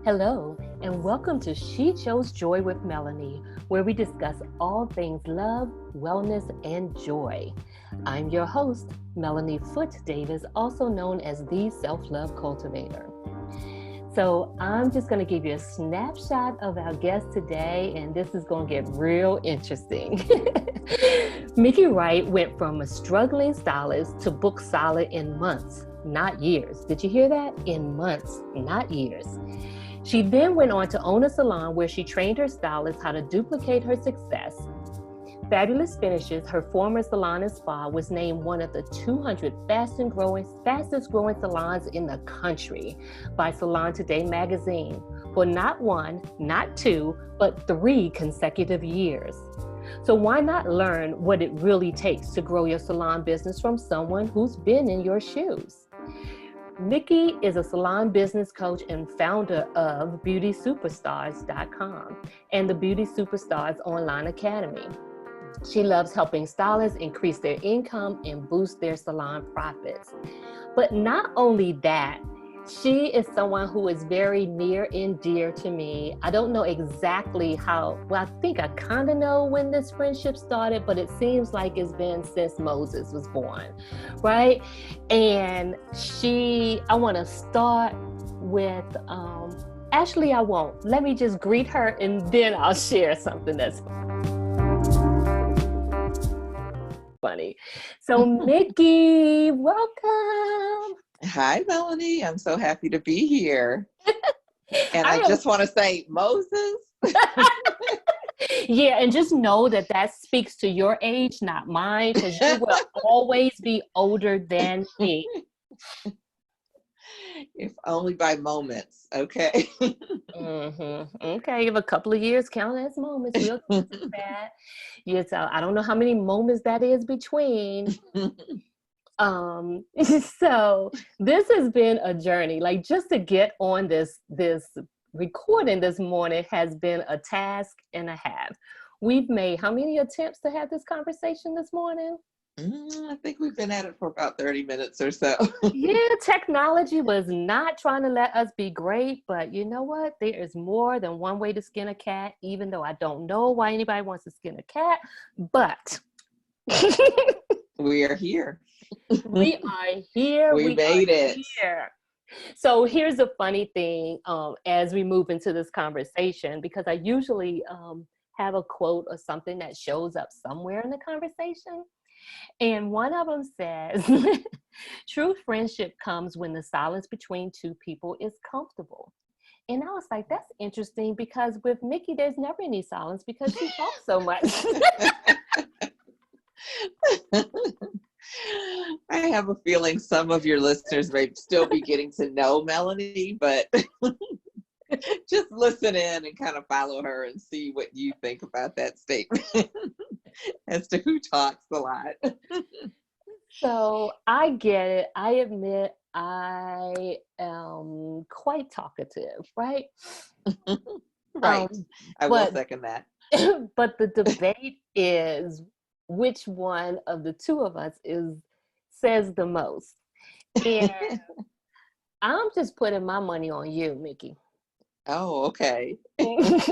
Hello, and welcome to She Chose Joy with Melanie, where we discuss all things love, wellness, and joy. I'm your host, Melanie Foote-Davis, also known as the Self-Love Cultivator. So I'm just going to give you a snapshot of our guest today, and this is going to get real interesting. Miki Wright went from a struggling stylist to book solid in months, not years. Did you hear that? In months, not years. She then went on to own a salon where she trained her stylists how to duplicate her success. Fabulous Finishes, her former Salon and Spa, was named one of the 200 fastest growing salons in the country by Salon Today Magazine for not one, not two, but 3 consecutive years. So why not learn what it really takes to grow your salon business from someone who's been in your shoes? Miki is a salon business coach and founder of BeautySuperstars.com and the Beauty Superstars Online Academy. She loves helping stylists increase their income and boost their salon profits. But not only that, she is someone who is very near and dear to me. I don't know exactly how, well, I think I kind of know when this friendship started, but it seems like it's been since Moses was born, right? And I want to start with, actually I won't. Let me just greet her and then I'll share something that's funny. So Miki, welcome. Hi, Melanie. I'm so happy to be here. And I just want to say, Moses. Yeah, and just know that speaks to your age, not mine, because you will always be older than me. If only by moments, okay? Okay, if a couple of years count as moments, we'll get to that. Yes, I don't know how many moments that is between. So this has been a journey. Like, just to get on this recording this morning has been a task and a half. We've made how many attempts to have this conversation this morning? I think we've been at it for about 30 minutes or so. Yeah, technology was not trying to let us be great, but you know what? There is more than one way to skin a cat, even though I don't know why anybody wants to skin a cat, but we are here. We are here. We made it. Here. So here's a funny thing as we move into this conversation, because I usually have a quote or something that shows up somewhere in the conversation. And one of them says, true friendship comes when the silence between two people is comfortable. And I was like, that's interesting, because with Miki, there's never any silence because she talks so much. I have a feeling some of your listeners may still be getting to know Melanie, but just listen in and kind of follow her and see what you think about that statement as to who talks a lot. So I get it. I admit I am quite talkative, right? Right. I will second that. But the debate is which one of the two of us says the most. And I'm just putting my money on you, Miki. Oh, okay. I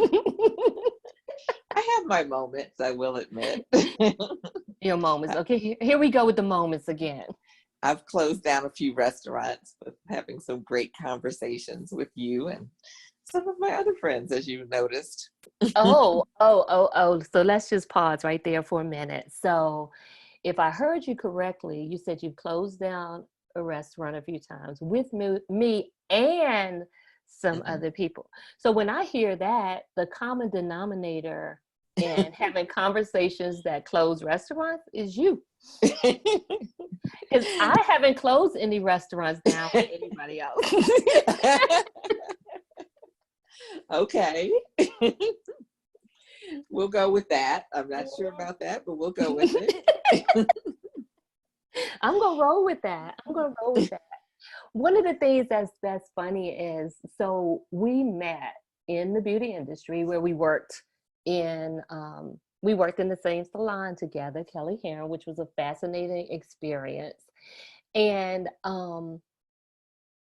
have my moments, I will admit. Your moments. Okay, here we go with the moments again. I've closed down a few restaurants with having some great conversations with you and some of my other friends, as you noticed. Oh. So let's just pause right there for a minute. So if I heard you correctly, you said you closed down a restaurant a few times with me and some other people. So when I hear that, the common denominator in having conversations that close restaurants is you. Because I haven't closed any restaurants down with anybody else. Okay. We'll go with that. I'm not sure about that, but we'll go with it. I'm going to roll with that. One of the things that's funny is, so we met in the beauty industry where we worked in the same salon together, Kelly Heron, which was a fascinating experience. And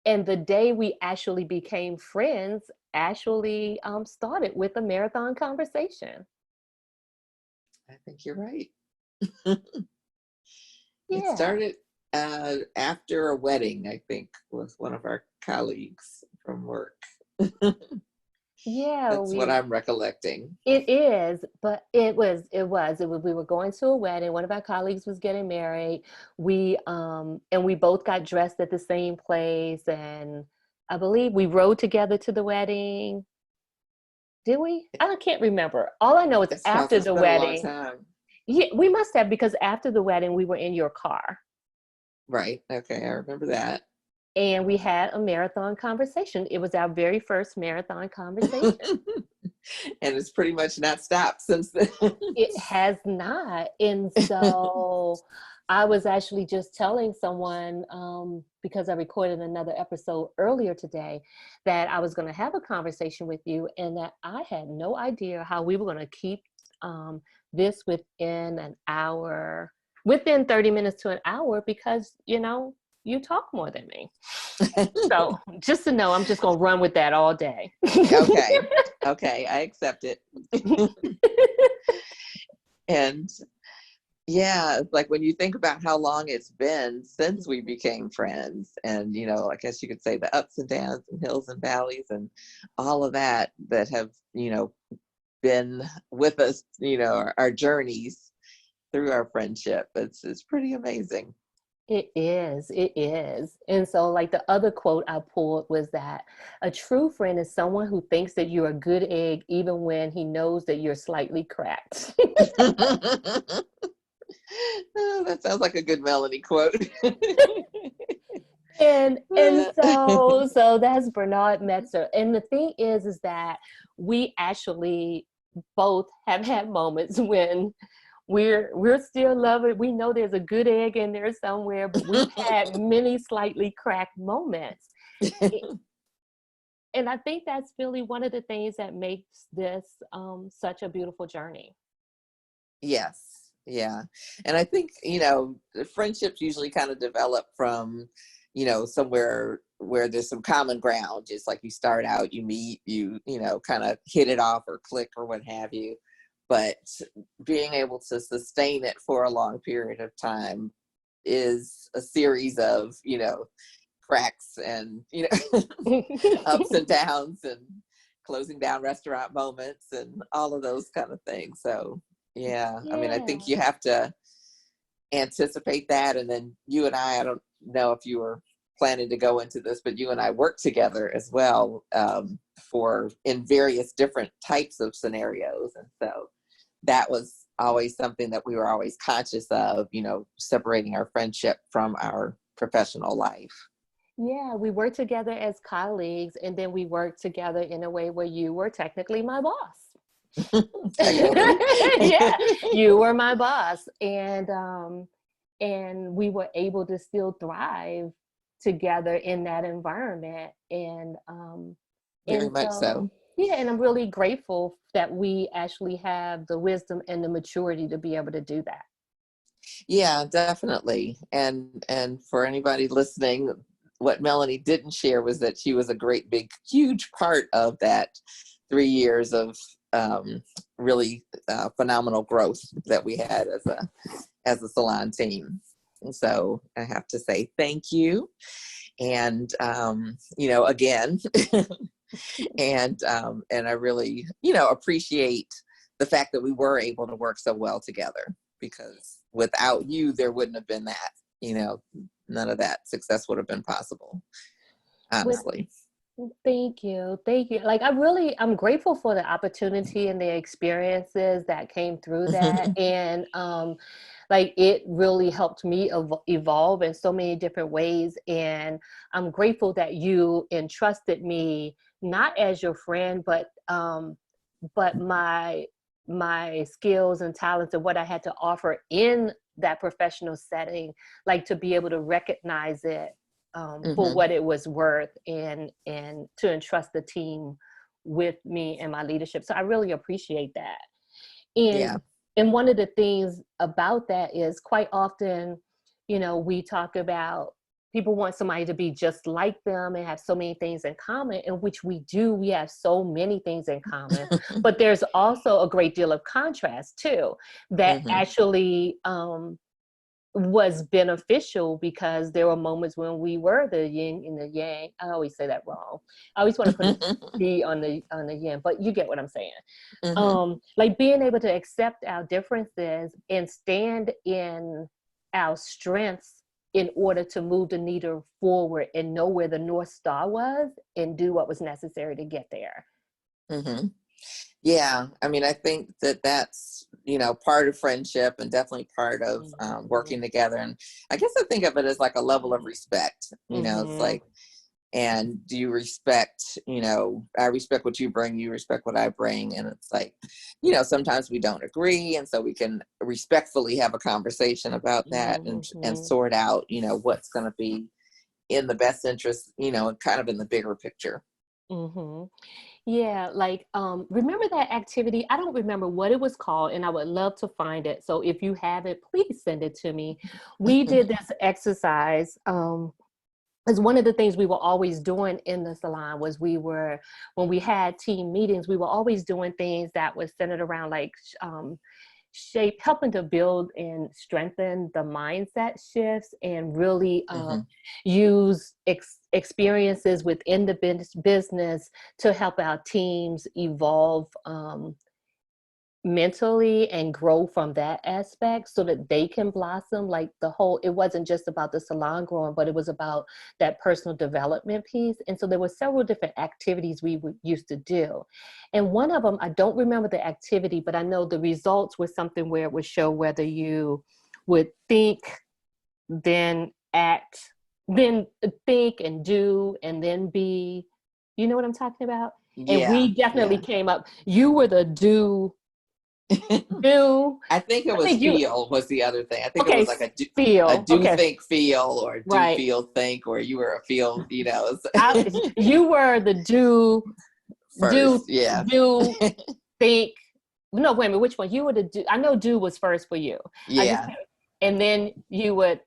the day we actually became friends, actually started with a marathon conversation. I think you're right. It Yeah. started after a wedding, I think, with one of our colleagues from work. Yeah, That's what I'm recollecting. it is, but we were going to a wedding. One of our colleagues was getting married. And we both got dressed at the same place, and I believe we rode together to the wedding. Did we? I can't remember. All I know is It's after it's the been a long wedding. time. Yeah, we must have, because after the wedding we were in your car Right. Okay, I remember that. and we had a marathon conversation. It was our very first marathon conversation. And it's pretty much not stopped since then. It has not. And so I was actually just telling someone, because I recorded another episode earlier today, that I was going to have a conversation with you, and that I had no idea how we were going to keep this within an hour, within 30 minutes to an hour, because, you talk more than me. So just to know, I'm just going to run with that all day. Okay. Okay, I accept it. And yeah, like when you think about how long it's been since we became friends, and I guess you could say the ups and downs and hills and valleys and all of that have been with us, our journeys through our friendship. It's pretty amazing. It is. It is. And so, like, the other quote I pulled was that a true friend is someone who thinks that you're a good egg even when he knows that you're slightly cracked. Oh, that sounds like a good Melanie quote. And so that's Bernard Metzer. And the thing is that we actually both have had moments when we're still loving. We know there's a good egg in there somewhere, but we've had many slightly cracked moments. And I think that's really one of the things that makes this such a beautiful journey. Yes. Yeah. And I think, the friendships usually kind of develop from, somewhere where there's some common ground. Just like you start out, you meet, kind of hit it off or click or what have you. But being able to sustain it for a long period of time is a series of, cracks and, ups and downs and closing down restaurant moments and all of those kind of things. So, yeah, I mean, I think you have to anticipate that. And then you and I don't know if you were planning to go into this, but you and I work together as well in various different types of scenarios. And so that was always something that we were always conscious of, separating our friendship from our professional life. Yeah, we worked together as colleagues, and then we worked together in a way where you were technically my boss. Yeah, you were my boss, and we were able to still thrive together in that environment, Very and much so. yeah, and I'm really grateful that we actually have the wisdom and the maturity to be able to do that. Yeah, definitely. And for anybody listening, what Melanie didn't share was that she was a great, big, huge part of that 3 years of really phenomenal growth that we had as a salon team. And so I have to say thank you. And, again, and I really, appreciate the fact that we were able to work so well together, because without you, there wouldn't have been that, none of that success would have been possible, honestly. Thank you. Thank you. Like, I'm grateful for the opportunity and the experiences that came through that. And like, it really helped me evolve in so many different ways. And I'm grateful that you entrusted me, not as your friend, but my skills and talents and what I had to offer in that professional setting, like, to be able to recognize it for what it was worth, and to entrust the team with me and my leadership. So I really appreciate that. And Yeah. and one of the things about that is, quite often, we talk about people want somebody to be just like them and have so many things in common, in which we do. We have so many things in common, but there's also a great deal of contrast too, that actually was beneficial, because there were moments when we were the yin and the yang. I always say that wrong. I always want to put a D on the yin, but you get what I'm saying. Like being able to accept our differences and stand in our strengths in order to move the needle forward and know where the North Star was and do what was necessary to get there. Yeah. I mean, I think that that's, part of friendship, and definitely part of working together. And I guess I think of it as like a level of respect, it's like, and do you respect, I respect what you bring, you respect what I bring. And it's like, sometimes we don't agree. And so we can respectfully have a conversation about that and sort out, what's going to be in the best interest, and kind of in the bigger picture. Yeah, like, remember that activity? I don't remember what it was called, and I would love to find it. So if you have it, please send it to me. We did this exercise. Because one of the things we were always doing in the salon was when we had team meetings, we were always doing things that was centered around like helping to build and strengthen the mindset shifts, and really use experiences within the business to help our teams evolve mentally and grow from that aspect, so that they can blossom. Like it wasn't just about the salon growing, but it was about that personal development piece. And so there were several different activities we used to do. And one of them, I don't remember the activity, but I know the results was something where it would show whether you would think, then act, then think and do, and then be. You know what I'm talking about? And we definitely came up. You were the do. I think it was feel was the other thing. I think it was like a do think feel, or do feel think, or you were a feel, you were the do first, do think. No, wait a minute, which one? You were the do. I know do was first for you. And then you would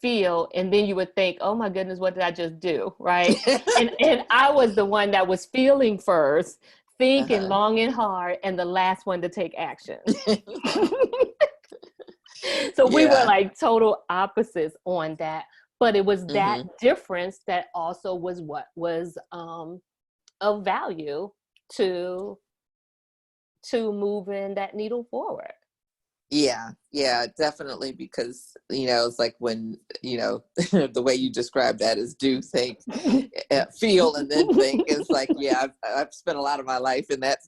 feel, and then you would think, oh my goodness, what did I just do? Right. and I was the one that was feeling first, thinking long and hard, and the last one to take action. So we were like total opposites on that, but it was that difference that also was what was of value to moving that needle forward. Yeah, definitely. Because, it's like when, the way you describe that is do, think, feel, and then think. It's like, I've spent a lot of my life in that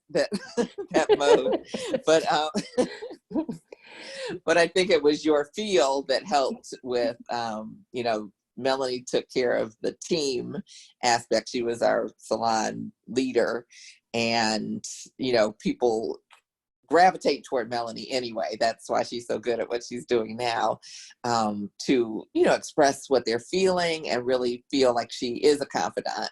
mode. But I think it was your feel that helped with, Melanie took care of the team aspect. She was our salon leader, and, people gravitate toward Melanie anyway. That's why she's so good at what she's doing now, to, express what they're feeling and really feel like she is a confidant,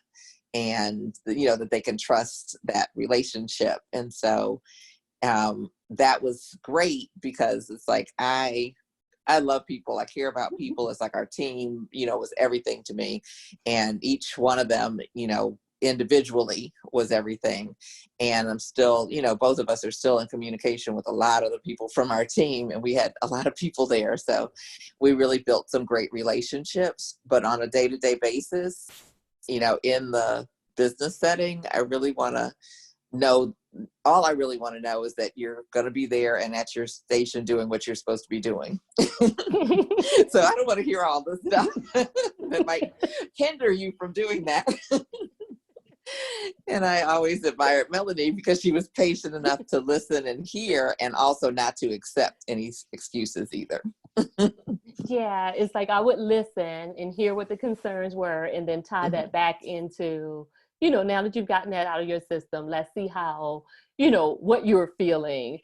and, that they can trust that relationship. And so that was great, because it's like, I love people. I care about people. It's like our team, was everything to me. And each one of them, individually was everything. And I'm still, both of us are still in communication with a lot of the people from our team, and we had a lot of people there. So we really built some great relationships. But on a day-to-day basis, in the business setting, I really want to know, all I really want to know is that you're going to be there and at your station doing what you're supposed to be doing. So I don't want to hear all this stuff that might hinder you from doing that. And I always admired Melanie, because she was patient enough to listen and hear, and also not to accept any excuses either. Yeah, it's like I would listen and hear what the concerns were, and then tie that back into, now that you've gotten that out of your system, let's see how, what you're feeling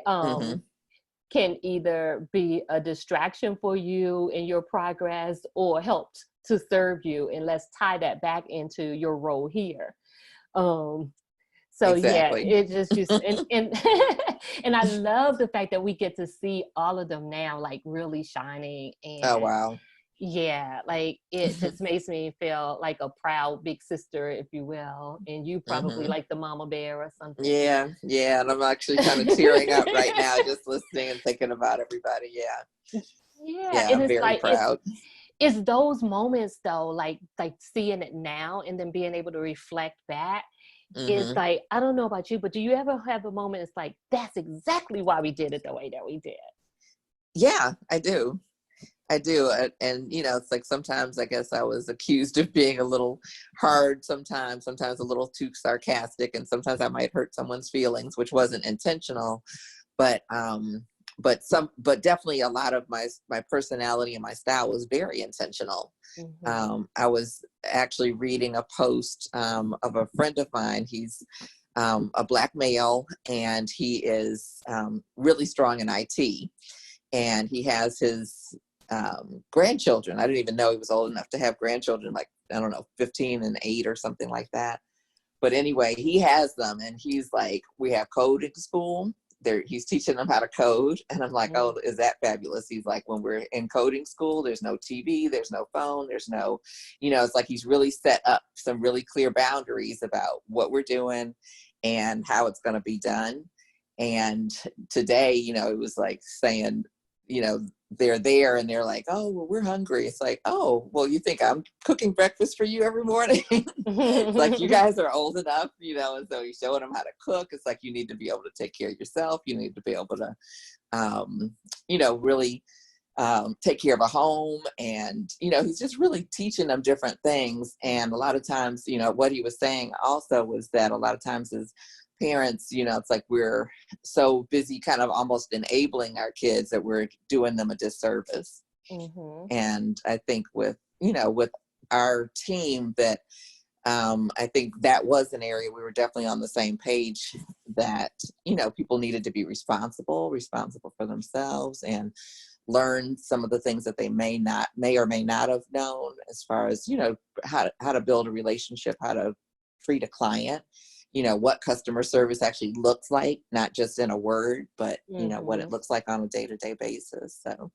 can either be a distraction for you in your progress, or helped to serve you. And let's tie that back into your role here. So yeah, exactly. it just and and I love the fact that we get to see all of them now, like really shining. Oh, And wow. yeah, like it just makes me feel like a proud big sister, if you will. And you probably Hmm. like the mama bear or something. Yeah, yeah. And I'm actually kind of tearing up right now just listening and thinking about everybody. Yeah. Yeah, Yeah, and I'm it's very like proud. it's those moments though, like seeing it now and then being able to reflect back. It's Hmm. like, I don't know about you, but do you ever have a moment it's like, that's exactly why we did it the way that we did? Yeah, I do. I do. And, it's like sometimes I guess I was accused of being a little hard sometimes a little too sarcastic, and sometimes I might hurt someone's feelings, which wasn't intentional. But, but definitely a lot of my personality and my style was very intentional. Mm-hmm. I was actually reading a post of a friend of mine. He's a Black male, and he is really strong in IT. And he has his grandchildren. I didn't even know he was old enough to have grandchildren, like, I don't know, 15 and 8 or something like that. But anyway, he has them, and he's like, we have coding school. He's teaching them how to code. And I'm like, oh, is that fabulous? He's like, when we're in coding school, there's no TV, there's no phone, there's no, it's like he's really set up some really clear boundaries about what we're doing and how it's going to be done. And today, it was like saying, they're there and they're like, oh, well, we're hungry. It's like, oh, well, you think I'm cooking breakfast for you every morning? It's like, you guys are old enough, and so you're showing them how to cook. It's like, you need to be able to take care of yourself. You need to be able to, really take care of a home. And, he's just really teaching them different things. And a lot of times, what he was saying also was that a lot of times as parents, it's like we're so busy kind of almost enabling our kids that we're doing them a disservice. Mm-hmm. And I think with our team that I think that was an area we were definitely on the same page that, people needed to be responsible for themselves and learn some of the things that they may or may not have known as far as, how to build a relationship, how to treat a client, what customer service actually looks like, not just in a word, but, what it Mm-hmm. looks like on a day-to-day basis. So,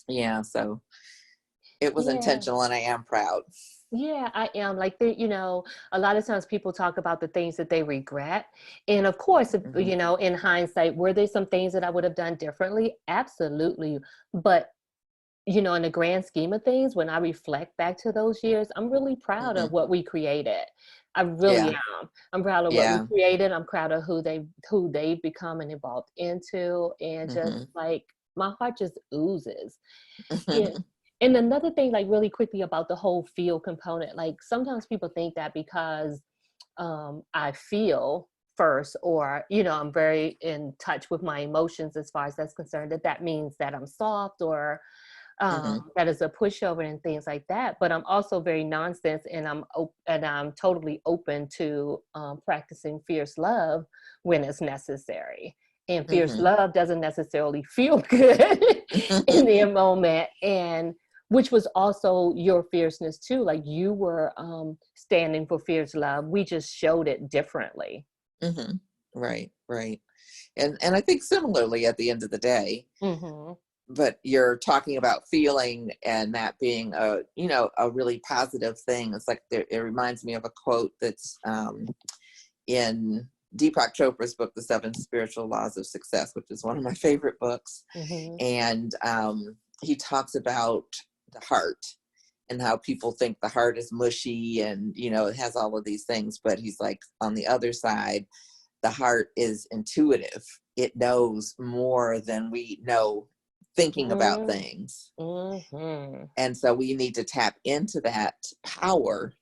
yeah, so it was Yeah. intentional, and I am proud. Yeah, I am. Like, a lot of times people talk about the things that they regret. And of course, if, Hmm. in hindsight, were there some things that I would have done differently? Absolutely. But, in the grand scheme of things, when I reflect back to those years, I'm really proud Hmm. of what we created. I really Yeah. am. I'm proud of what we Yeah. created. I'm proud of who they've become and evolved into. And just Hmm. like my heart just oozes. Yeah. And another thing, like really quickly about the whole feel component, like sometimes people think that because I feel first, or, I'm very in touch with my emotions as far as that's concerned, that means that I'm soft, or Hmm. that is a pushover and things like that. But I'm also very nonsense, and I'm totally open to practicing fierce love when it's necessary. And fierce Hmm. love doesn't necessarily feel good in the moment, and which was also your fierceness too. Like you were standing for fierce love. We just showed it differently. Hmm. Right. Right. And I think similarly at the end of the day, Mm-hmm. but you're talking about feeling and that being a really positive thing. It's like it reminds me of a quote that's in Deepak Chopra's book, The Seven Spiritual Laws of Success, which is one of my favorite books. Mm-hmm. And he talks about the heart and how people think the heart is mushy and, it has all of these things. But he's like, on the other side, the heart is intuitive. It knows more than we know thinking about things. Mm-hmm. And so we need to tap into that power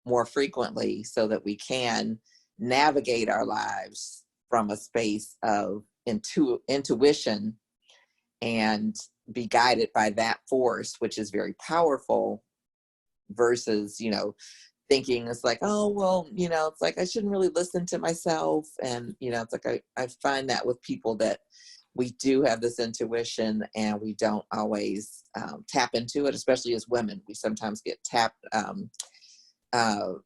more frequently so that we can navigate our lives from a space of intuition and be guided by that force, which is very powerful, versus, thinking it's like, oh, well, it's like I shouldn't really listen to myself. And, it's like I find that with people that we do have this intuition and we don't always tap into it, especially as women. We sometimes get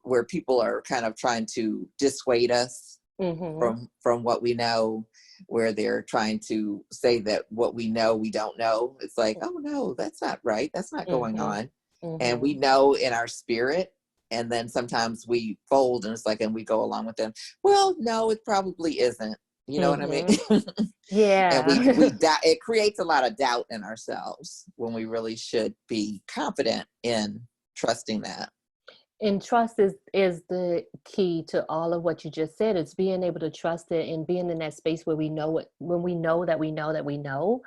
where people are kind of trying to dissuade us from what we know, where they're trying to say that what we know we don't know. It's like, oh no, that's not right, that's not going on. And we know in our spirit, and then sometimes we fold and it's like, and we go along with them, well, no, it probably isn't, you know what I mean? Yeah. And it creates a lot of doubt in ourselves when we really should be confident in trusting that. And trust is the key to all of what you just said. It's being able to trust it and being in that space where we know it, when we know that we know that we know.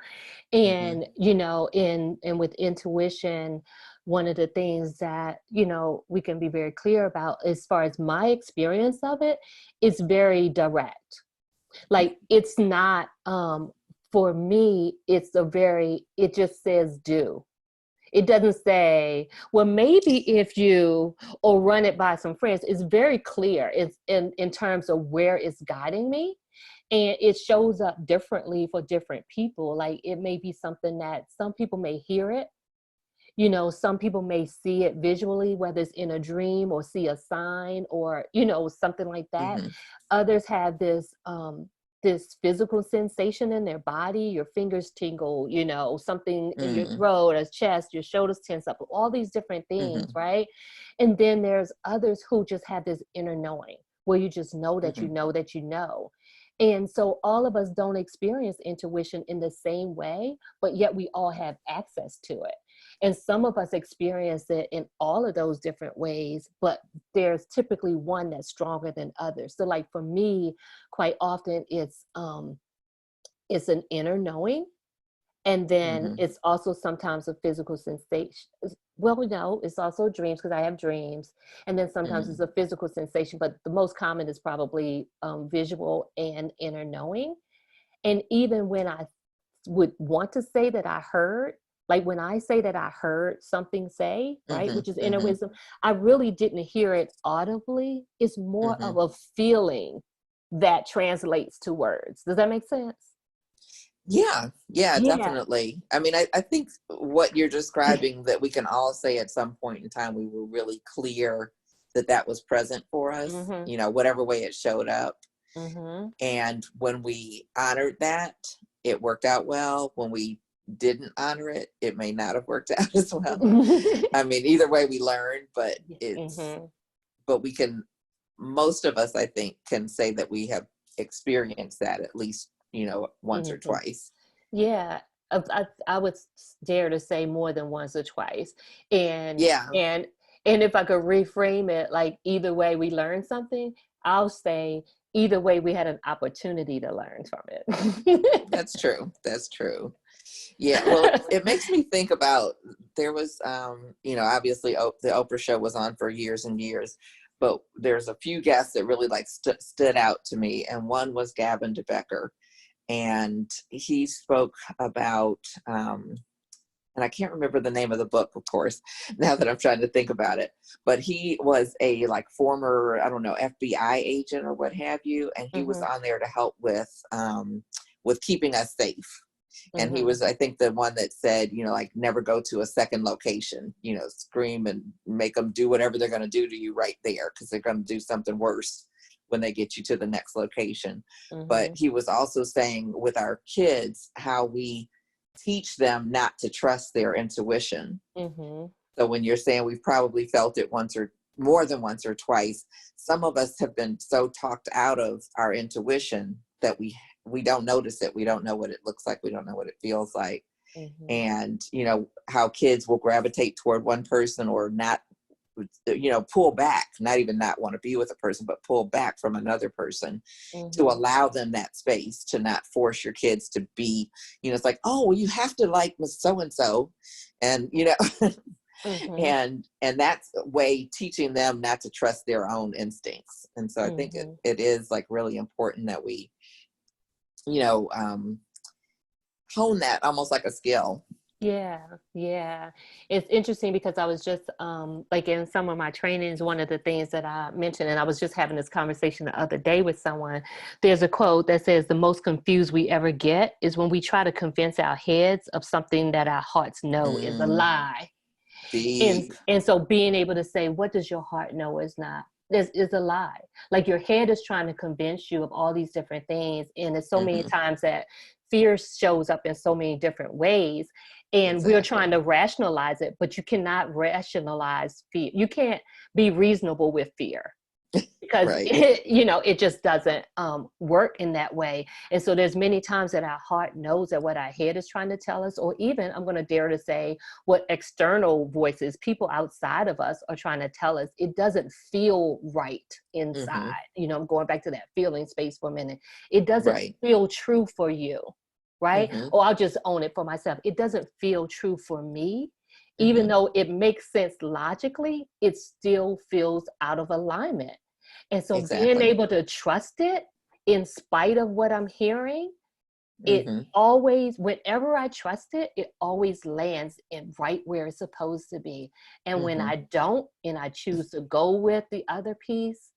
And, you know, and with intuition, one of the things that, you know, we can be very clear about as far as my experience of it, is very direct. Like, it's not, for me, it just says do. It doesn't say, well, maybe if you, or run it by some friends. It's very clear. It's in terms of where it's guiding me. And it shows up differently for different people. Like, it may be something that some people may hear it. You know, some people may see it visually, whether it's in a dream or see a sign or, you know, something like that. Others have this physical sensation in their body. Your fingers tingle, you know, something in your throat or chest, your shoulders tense up, all these different things, right? And then there's others who just have this inner knowing, where you just know that you know that you know. And so all of us don't experience intuition in the same way, but yet we all have access to it. And some of us experience it in all of those different ways, but there's typically one that's stronger than others. So like for me, quite often it's an inner knowing. And then it's also sometimes a physical sensation. Well, no, it's also dreams, because I have dreams. And then sometimes it's a physical sensation, but the most common is probably visual and inner knowing. And even when I would want to say that I heard, like when I say that I heard something say, right, which is inner wisdom, I really didn't hear it audibly. It's more of a feeling that translates to words. Does that make sense? Yeah, definitely. I mean, I think what you're describing, that we can all say at some point in time, we were really clear that was present for us, you know, whatever way it showed up. And when we honored that, it worked out well. When we didn't honor it, it may not have worked out as well. I mean, either way we learned, but but we can, most of us, I think, can say that we have experienced that at least, you know, once or twice. Yeah. I would dare to say more than once or twice. And if I could reframe it, like either way we learned something, I'll say either way we had an opportunity to learn from it. That's true. That's true. Yeah. Well, it makes me think about, there was, you know, obviously the Oprah show was on for years and years, but there's a few guests that really like stood out to me. And one was Gavin DeBecker. And he spoke about, and I can't remember the name of the book, of course, now that I'm trying to think about it, but he was a like former, I don't know, FBI agent or what have you. And he was on there to help with keeping us safe. And he was, I think, the one that said, you know, like, never go to a second location, you know, scream and make them do whatever they're going to do to you right there, because they're going to do something worse when they get you to the next location. But he was also saying with our kids, how we teach them not to trust their intuition. So when you're saying we've probably felt it once or more than once or twice, some of us have been so talked out of our intuition that we don't notice it. We don't know what it looks like. We don't know what it feels like. And, you know, how kids will gravitate toward one person or not, you know, pull back, not even not want to be with a person, but pull back from another person to allow them that space, to not force your kids to be, you know, it's like, oh, well, you have to like Miss So-and-so. And, you know, and that's a way teaching them not to trust their own instincts. And so I think it is like really important that we, you know, hone that almost like a skill. Yeah. It's interesting because I was just like in some of my trainings, one of the things that I mentioned, and I was just having this conversation the other day with someone, there's a quote that says the most confused we ever get is when we try to convince our heads of something that our hearts know is a lie. Deep. And so being able to say, what does your heart know is not, is a lie. Like your head is trying to convince you of all these different things. And there's so many times that fear shows up in so many different ways. And we're trying to rationalize it, but you cannot rationalize fear. You can't be reasonable with fear. Because it just doesn't work in that way. And so there's many times that our heart knows that what our head is trying to tell us, or even I'm going to dare to say what external voices, people outside of us, are trying to tell us. It doesn't feel right inside. I'm going back to that feeling space for a minute. It doesn't feel true for you, right? Or I'll just own it for myself. It doesn't feel true for me. Even though it makes sense logically, it still feels out of alignment. And so being able to trust it in spite of what I'm hearing, it always, whenever I trust it, it always lands in right where it's supposed to be. And when I don't, and I choose to go with the other piece,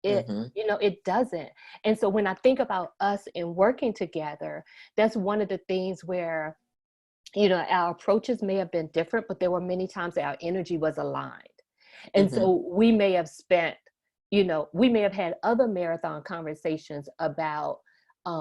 it doesn't. And so when I think about us and working together, that's one of the things where our approaches may have been different, but there were many times that our energy was aligned. And so we may have spent, we may have had other marathon conversations about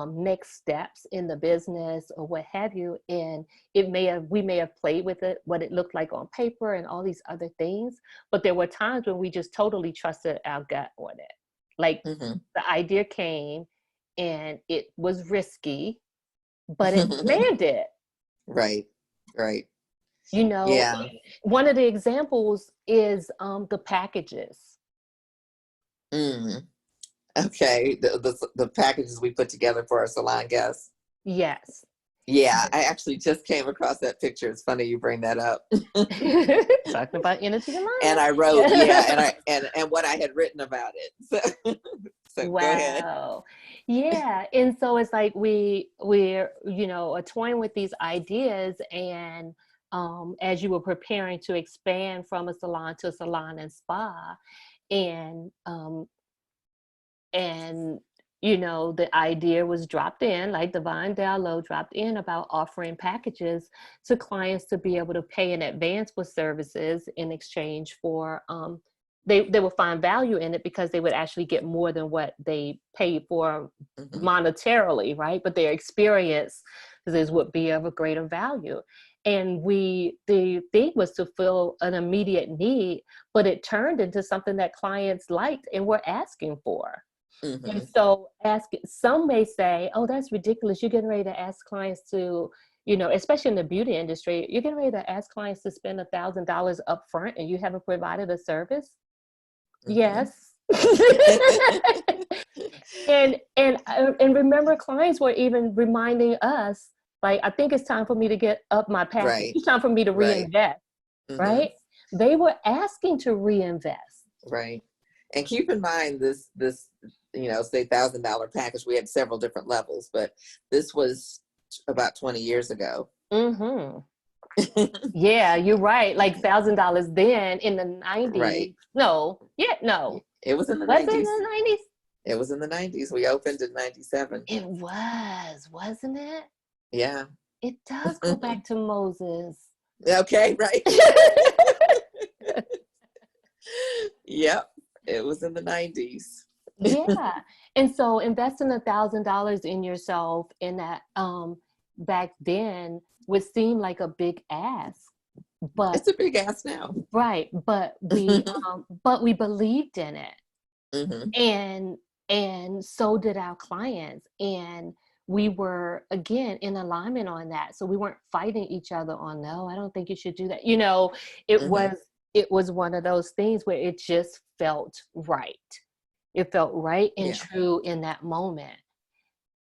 next steps in the business or what have you. And we may have played with it, what it looked like on paper and all these other things. But there were times when we just totally trusted our gut on it. Like the idea came and it was risky, but it landed. Right. One of the examples is the packages. Okay, the packages we put together for our salon guests. Yes. Yeah, I actually just came across that picture. It's funny you bring that up. Talking about energy alignment. And I wrote, and what I had written about it. So wow. Go ahead. Yeah, and so it's like we're are toying with these ideas, and as you were preparing to expand from a salon to a salon and spa, and the idea was dropped in, like divine download dropped in, about offering packages to clients to be able to pay in advance for services in exchange for they would find value in it because they would actually get more than what they paid for monetarily, right? But their experience would be of a greater value. And the thing was to fill an immediate need, but it turned into something that clients liked and were asking for. And so some may say, oh, that's ridiculous. You're getting ready to ask clients to, especially in the beauty industry, you're getting ready to ask clients to spend $1,000 up front and you haven't provided a service. Yes. and remember, clients were even reminding us, like, I think it's time for me to get up my package. Right. It's time for me to reinvest. Right. They were asking to reinvest. Right. And keep in mind this, say $1,000 package, we had several different levels, but this was about 20 years ago. Yeah, you're right. Like $1,000 then in the 90s. Right. No. It was in the 90s. Was it in the 90s? It was in the 90s. We opened in 97. It was, wasn't it? Yeah. It does go back to Moses. Okay, right. Yep. It was in the 90s. Yeah. And so investing $1,000 in yourself in that back then would seem like a big ask. But it's a big ask now. Right. But we believed in it. And so did our clients. And we were, again, in alignment on that. So we weren't fighting each other on, no, I don't think you should do that. It was one of those things where it just felt right. It felt right and true in that moment.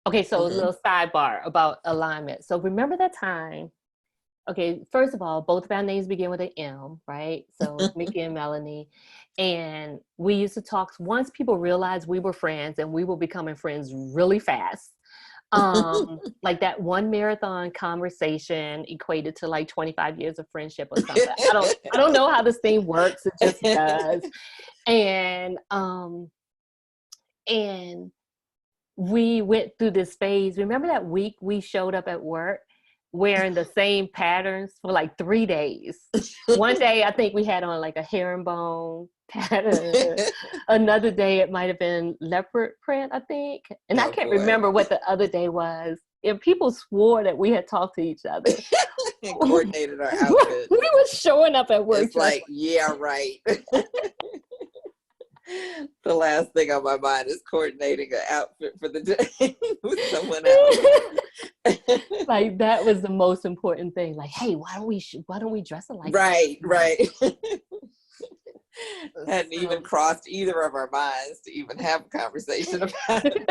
Okay, so a little sidebar about alignment. So remember that time. Okay, first of all, both of our names begin with an M, right? So Miki and Melanie. And we used to talk, once people realized we were friends, and we were becoming friends really fast. Like that one marathon conversation equated to like 25 years of friendship or something. I don't know how this thing works. It just does. And we went through this phase. Remember that week we showed up at work wearing the same patterns for like 3 days. One day I think we had on like a herringbone pattern. Another day it might have been leopard print, I think. And I can't remember what the other day was. And people swore that we had talked to each other. And coordinated our outfits. We were showing up at work. It's like, yeah, right. The last thing on my mind is coordinating an outfit for the day with someone else. Like that was the most important thing. Like, hey, why don't we dress alike? Right. Hadn't even crossed either of our minds to even have a conversation about it.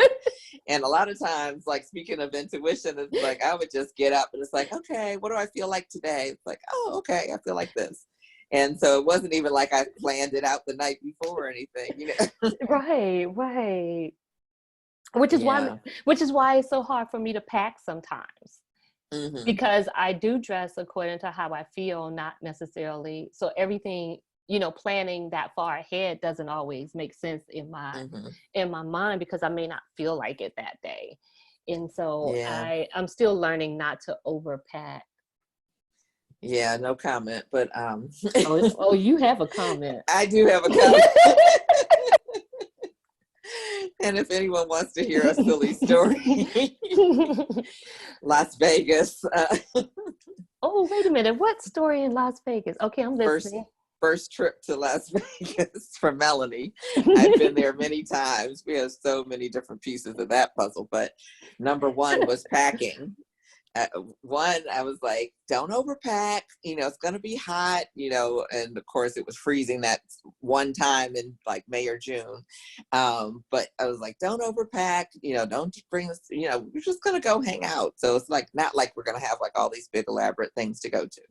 And a lot of times, like, speaking of intuition, it's like I would just get up and it's like, okay, what do I feel like today? It's like, oh, okay, I feel like this. And so it wasn't even like I planned it out the night before or anything, you know? Right. Which is why it's so hard for me to pack sometimes. Mm-hmm. Because I do dress according to how I feel, not necessarily. So everything, you know, planning that far ahead doesn't always make sense in my mind because I may not feel like it that day. And so I'm still learning not to overpack. Yeah, no comment, but oh, you have a comment. I do have a comment. And if anyone wants to hear a silly story, Las Vegas. Oh, wait a minute. What story in Las Vegas? Okay, I'm listening. First trip to Las Vegas for Melanie. I've been there many times. We have so many different pieces of that puzzle, but number one was packing. One, I was like, don't overpack, you know, it's going to be hot, you know, and of course it was freezing that one time in like May or June. But I was like, don't overpack, you know, don't bring this, you know, we're just going to go hang out. So it's like, not like we're going to have like all these big elaborate things to go to.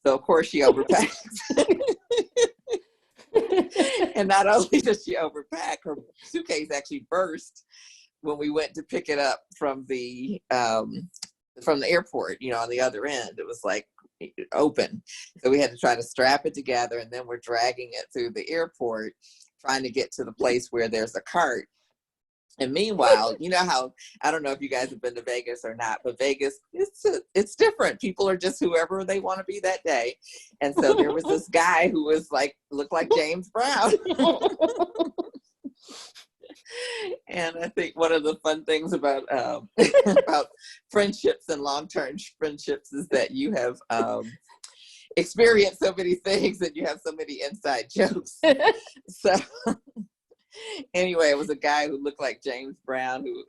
So of course she overpacked. And not only did she overpack, her suitcase actually burst when we went to pick it up from the airport, you know, on the other end. It was like open. So we had to try to strap it together, and then we're dragging it through the airport, trying to get to the place where there's a cart. And meanwhile, you know how, I don't know if you guys have been to Vegas or not, but Vegas, it's different. People are just whoever they want to be that day. And so there was this guy who was like, looked like James Brown. And I think one of the fun things about about friendships and long-term friendships is that you have experienced so many things and you have so many inside jokes. So anyway, it was a guy who looked like James Brown who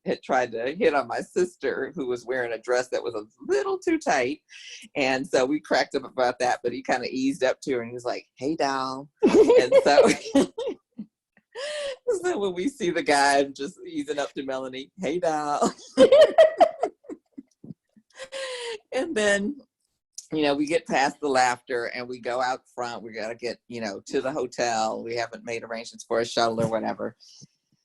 had tried to hit on my sister, who was wearing a dress that was a little too tight. And so we cracked up about that, but he kind of eased up to her and he was like, hey, doll. And so so when we see the guy just easing up to Melanie, hey, doll. And then, you know, we get past the laughter and we go out front. We got to get, you know, to the hotel. We haven't made arrangements for a shuttle or whatever.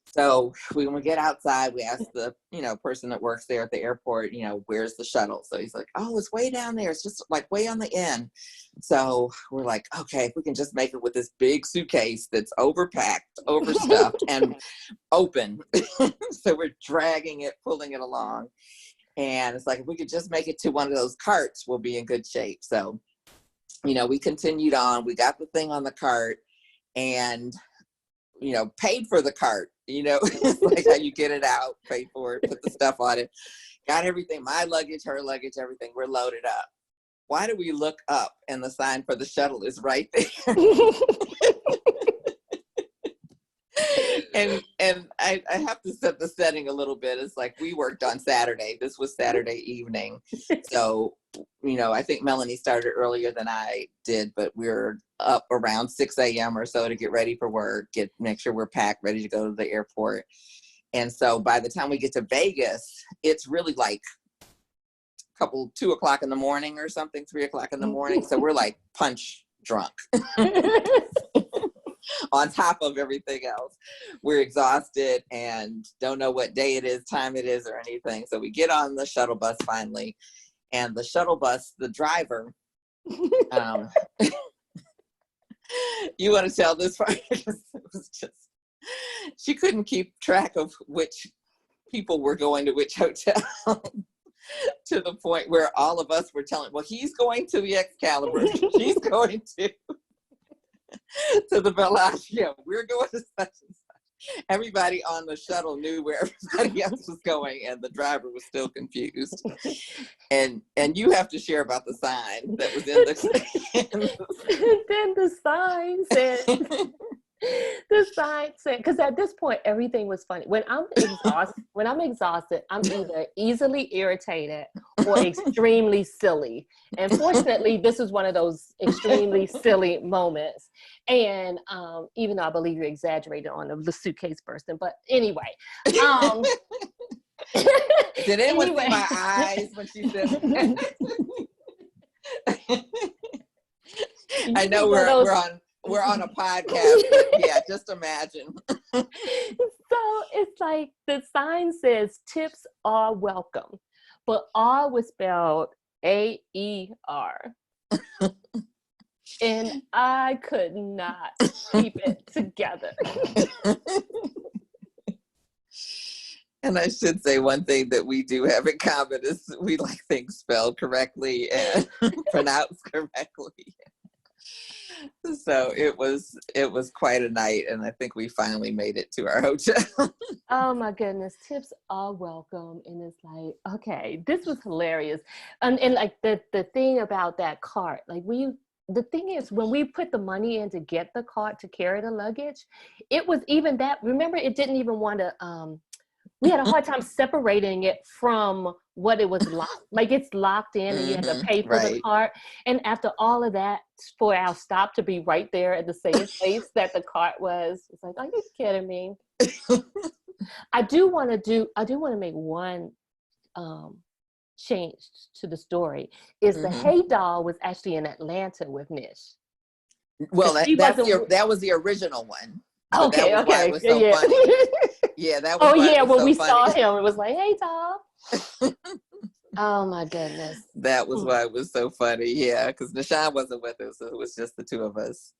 So when we get outside, we ask the, you know, person that works there at the airport, you know, where's the shuttle? So he's like, oh, it's way down there. It's just like way on the end. So we're like, okay, if we can just make it with this big suitcase that's overpacked, overstuffed, and open. So we're dragging it, pulling it along. And it's like, if we could just make it to one of those carts, we'll be in good shape. So, you know, we continued on. We got the thing on the cart and, you know, paid for the cart. You know, it's like how you get it out, pay for it, put the stuff on it, got everything, my luggage, her luggage, everything, we're loaded up. Why do we look up and the sign for the shuttle is right there? And I have to set the setting a little bit. It's like we worked on Saturday. This was Saturday evening. So, you know, I think Melanie started earlier than I did, but we were up around 6 a.m. or so to get ready for work, make sure we're packed, ready to go to the airport. And so by the time we get to Vegas, it's really like 2 o'clock in the morning or something, 3 o'clock in the morning. So we're like punch drunk. On top of everything else, we're exhausted and don't know what day it is, time it is, or anything. So we get on the shuttle bus finally, and the shuttle bus, the driver, you want to tell this part? It was just, she couldn't keep track of which people were going to which hotel. to the point where all of us were telling, well, he's going to the Excalibur. She's going to the Bellagio. We're going to such and such. Everybody on the shuttle knew where everybody else was going, and the driver was still confused. And you have to share about the sign that was in the. Then the sign said. The sign said, because at this point everything was funny. When I'm exhausted, I'm either easily irritated or extremely silly. And fortunately, this was one of those extremely silly moments. And even though I believe you exaggerated on the suitcase bursting, but anyway. Did anyone see my eyes when she said that? I know we're on a podcast, but yeah, just imagine. So it's like the sign says tips are welcome, but R was spelled AER. And I could not keep it together. And I should say one thing that we do have in common is we like things spelled correctly and pronounced correctly. So it was quite a night, and I think we finally made it to our hotel. Oh my goodness, tips are welcome. And it's like, okay, this was hilarious. And like the thing about that cart, like the thing is, when we put the money in to get the cart to carry the luggage, it was even that, remember, it didn't even want to, we had a hard time separating it from what it was locked. Like it's locked in and you had to pay for the cart. And after all of that, for our stop to be right there at the same place that the cart was, it's like, are you kidding me? I do want to make one change to the story. Is the Hey Doll was actually in Atlanta with Nish. Well, that was the original one. So okay. It was so funny. Yeah, that was. Oh yeah, when so we funny. saw him, it was like, "Hey, Tom." Oh my goodness. That was why it was so funny. Yeah, because Nishan wasn't with us, so it was just the two of us.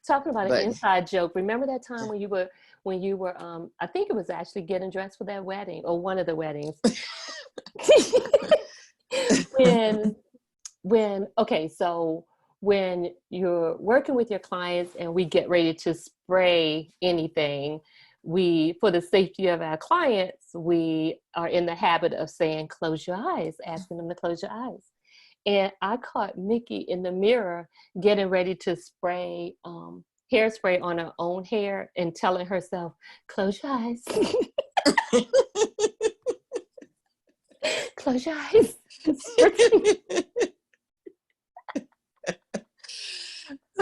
Talking about an inside joke. Remember that time when you were I think it was actually getting dressed for that wedding or one of the weddings. when you're working with your clients and we get ready to spray anything, for the safety of our clients, we are in the habit of saying, close your eyes, asking them to close your eyes. And I caught Miki in the mirror getting ready to spray hairspray on her own hair and telling herself, close your eyes. Close your eyes.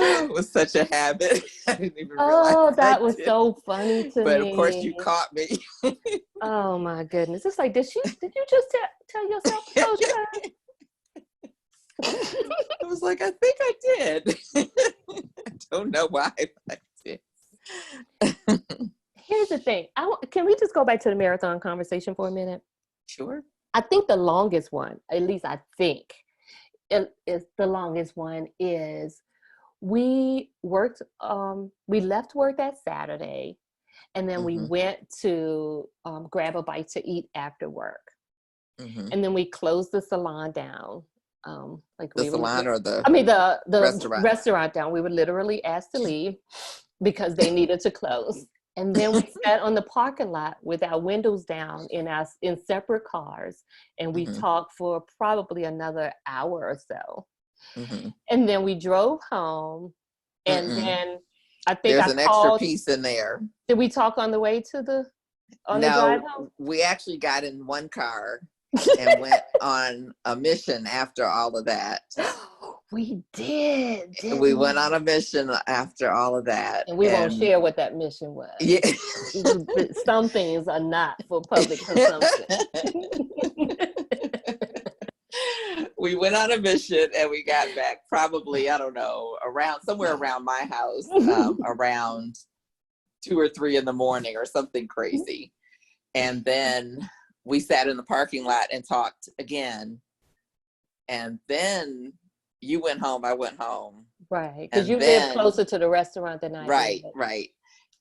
It was such a habit. I didn't even realize. Oh, that was so funny to me. But of course you caught me. Oh my goodness. It's like, did you just tell yourself to close your eyes? I was like, I think I did. I don't know why, but I did. Here's the thing. Can we just go back to the marathon conversation for a minute? Sure. I think the longest one, at least I think, is the longest one is we left work that Saturday, and then we went to grab a bite to eat after work. And then we closed the salon down. The restaurant down. We were literally asked to leave because they needed to close. And then we sat on the parking lot with our windows down in separate cars, and we talked for probably another hour or so. And then we drove home, and then I think there's an extra piece in there. Did we talk on the way to the drive home? We actually got in one car and went on a mission after all of that. We did. We went on a mission after all of that. And we won't share what that mission was. Yeah. Some things are not for public consumption. We went on a mission and we got back probably, I don't know, somewhere around my house, around 2 or 3 in the morning or something crazy. And then we sat in the parking lot and talked again. And then you went home, I went home. Right, because you live closer to the restaurant than I did. Right.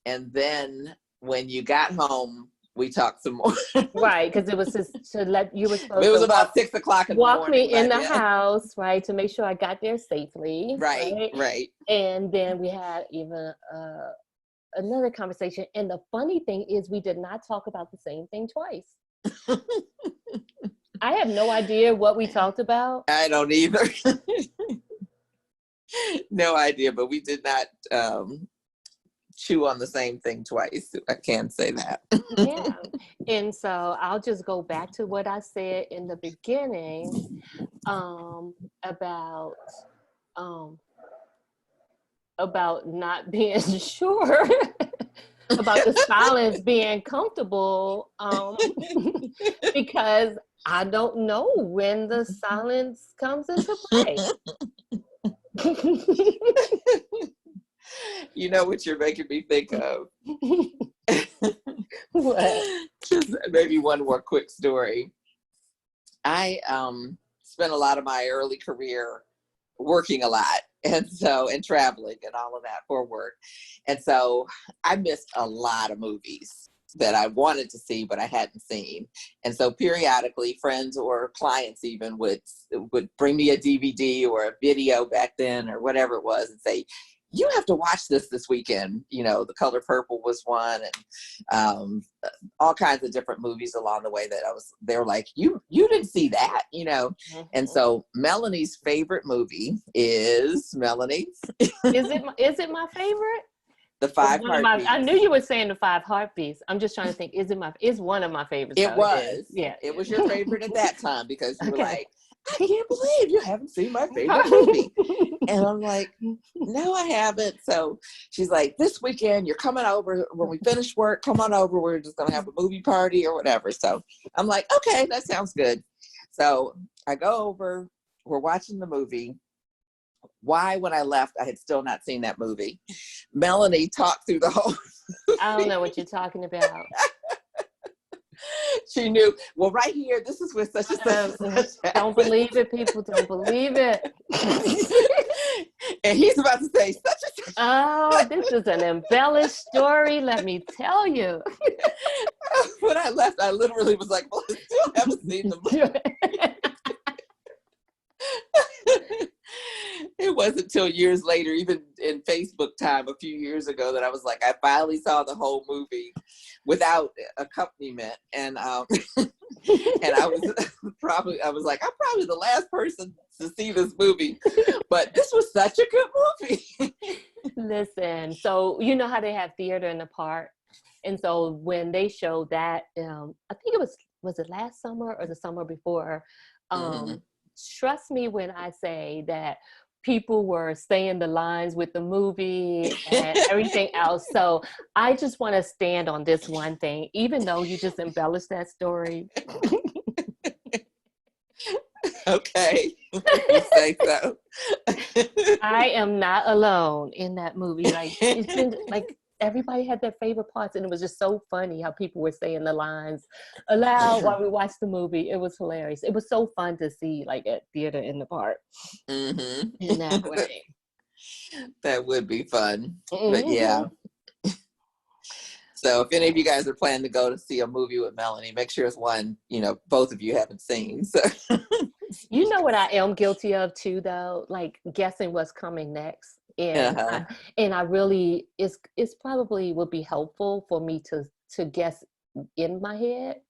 And then when you got home, we talked some more. Right, because it was just to let you were supposed It was to about 6 o'clock in the morning. walk me in the house, right, to make sure I got there safely. Right. And then we had even another conversation. And the funny thing is, we did not talk about the same thing twice. I have no idea what we talked about. I don't either. No idea, but we did not chew on the same thing twice. I can say that. Yeah. And so I'll just go back to what I said in the beginning about not being sure about the silence being comfortable because I don't know when the silence comes into play. You know what you're making me think of? What? Just maybe one more quick story. I spent a lot of my early career working a lot and traveling and all of that for work. And so I missed a lot of movies that I wanted to see, but I hadn't seen. And so periodically friends or clients even would bring me a DVD or a video back then or whatever it was and say, you have to watch this weekend. You know, The Color Purple was one, and all kinds of different movies along the way that they were like, you didn't see that, you know? Mm-hmm. And so Melanie's favorite movie is Melanie. Is it my favorite? The Five Heartbeats. I knew you were saying The Five Heartbeats. I'm just trying to think, it's one of my favorites. It was. Yeah. It was your favorite at that time because you were like, I can't believe you haven't seen my favorite movie. And I'm like, no, I haven't. So she's like, this weekend, you're coming over. When we finish work, come on over. We're just going to have a movie party or whatever. So I'm like, okay, that sounds good. So I go over. We're watching the movie. Why, when I left, I had still not seen that movie. Melanie talked through the whole movie. I don't know what you're talking about. She knew, well, right here, this is with such and such. Don't believe it, people. Don't believe it. And he's about to say such and such. Oh, this is an embellished story, let me tell you. When I left, I literally was like, well, I still haven't seen the movie. It wasn't until years later, even in Facebook time a few years ago, that I was like, I finally saw the whole movie without accompaniment. And and I was like, I'm probably the last person to see this movie, but this was such a good movie. Listen, so you know how they have theater in the park? And so when they showed that, I think it was it last summer or the summer before? Trust me when I say that people were saying the lines with the movie and everything else. So I just want to stand on this one thing, even though you just embellished that story. Okay, you say so. I am not alone in that movie. Like, it's been like everybody had their favorite parts, and it was just so funny how people were saying the lines aloud while we watched the movie. It was hilarious. It was so fun to see, like, at theater in the park. Mm-hmm. In that way. That would be fun. Mm-hmm. But yeah. So if any of you guys are planning to go to see a movie with Melanie, make sure it's one, you know, both of you haven't seen. So. You know what I am guilty of too, though? Like guessing what's coming next. And I really, it's probably would be helpful for me to guess in my head.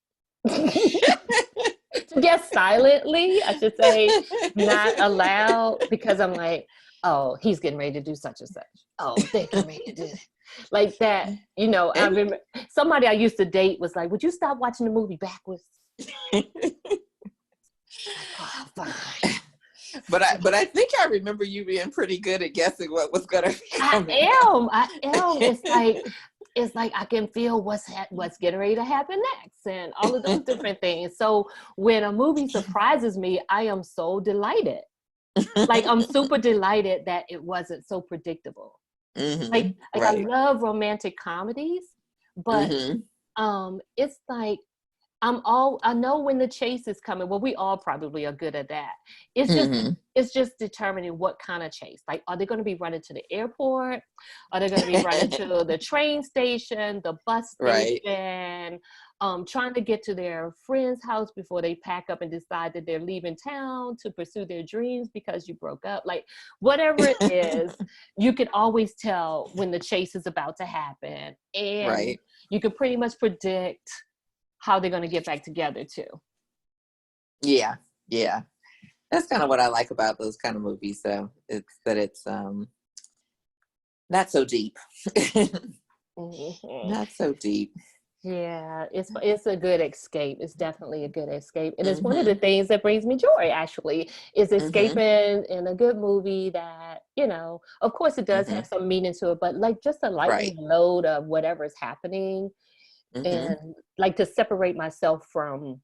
To guess silently, I should say, not aloud, because I'm like, oh, he's getting ready to do such and such. Oh, they're getting ready to do that. Like that, you know. I remember somebody I used to date was like, would you stop watching the movie backwards? Oh, fine. But I think I remember you being pretty good at guessing what was gonna happen. I am. It's like I can feel what's getting ready to happen next, and all of those different things. So when a movie surprises me, I am so delighted. Like, I'm super delighted that it wasn't so predictable. Mm-hmm. Like right. I love romantic comedies, but it's like I know when the chase is coming. Well, we all probably are good at that. It's just determining what kind of chase. Like, are they going to be running to the airport? Are they going to be running to the train station, the bus station? Right. trying to get to their friend's house before they pack up and decide that they're leaving town to pursue their dreams because you broke up. Like, whatever it is, you can always tell when the chase is about to happen. And Right. you can pretty much predict how they're going to get back together too. Yeah. Yeah. That's kind of what I like about those kind of movies, though. It's that it's not so deep. Not so deep. Yeah, it's a good escape. It's definitely a good escape. And it's one of the things that brings me joy, actually, is escaping in a good movie that, of course it does have some meaning to it, but like just to lighten the load of whatever's happening and like to separate myself from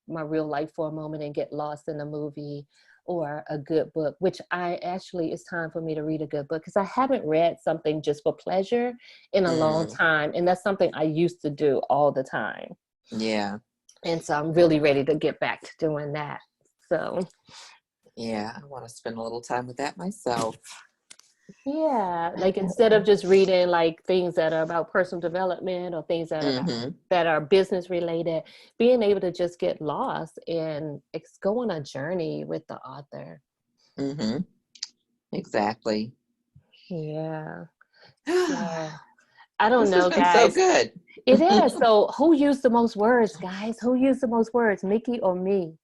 my real life for a moment and get lost in a movie or a good book, which it's time for me to read a good book because I haven't read something just for pleasure in a long time. And that's something I used to do all the time. Yeah. And so I'm really ready to get back to doing that. So. Yeah, I want to spend a little time with that myself. Yeah, like instead of just reading like things that are about personal development or things that are that are business related, being able to just get lost and go on a journey with the author. Exactly. Yeah. So I don't this know, has been guys. So good. It is. So who used the most words, guys? Who used the most words, Miki or me?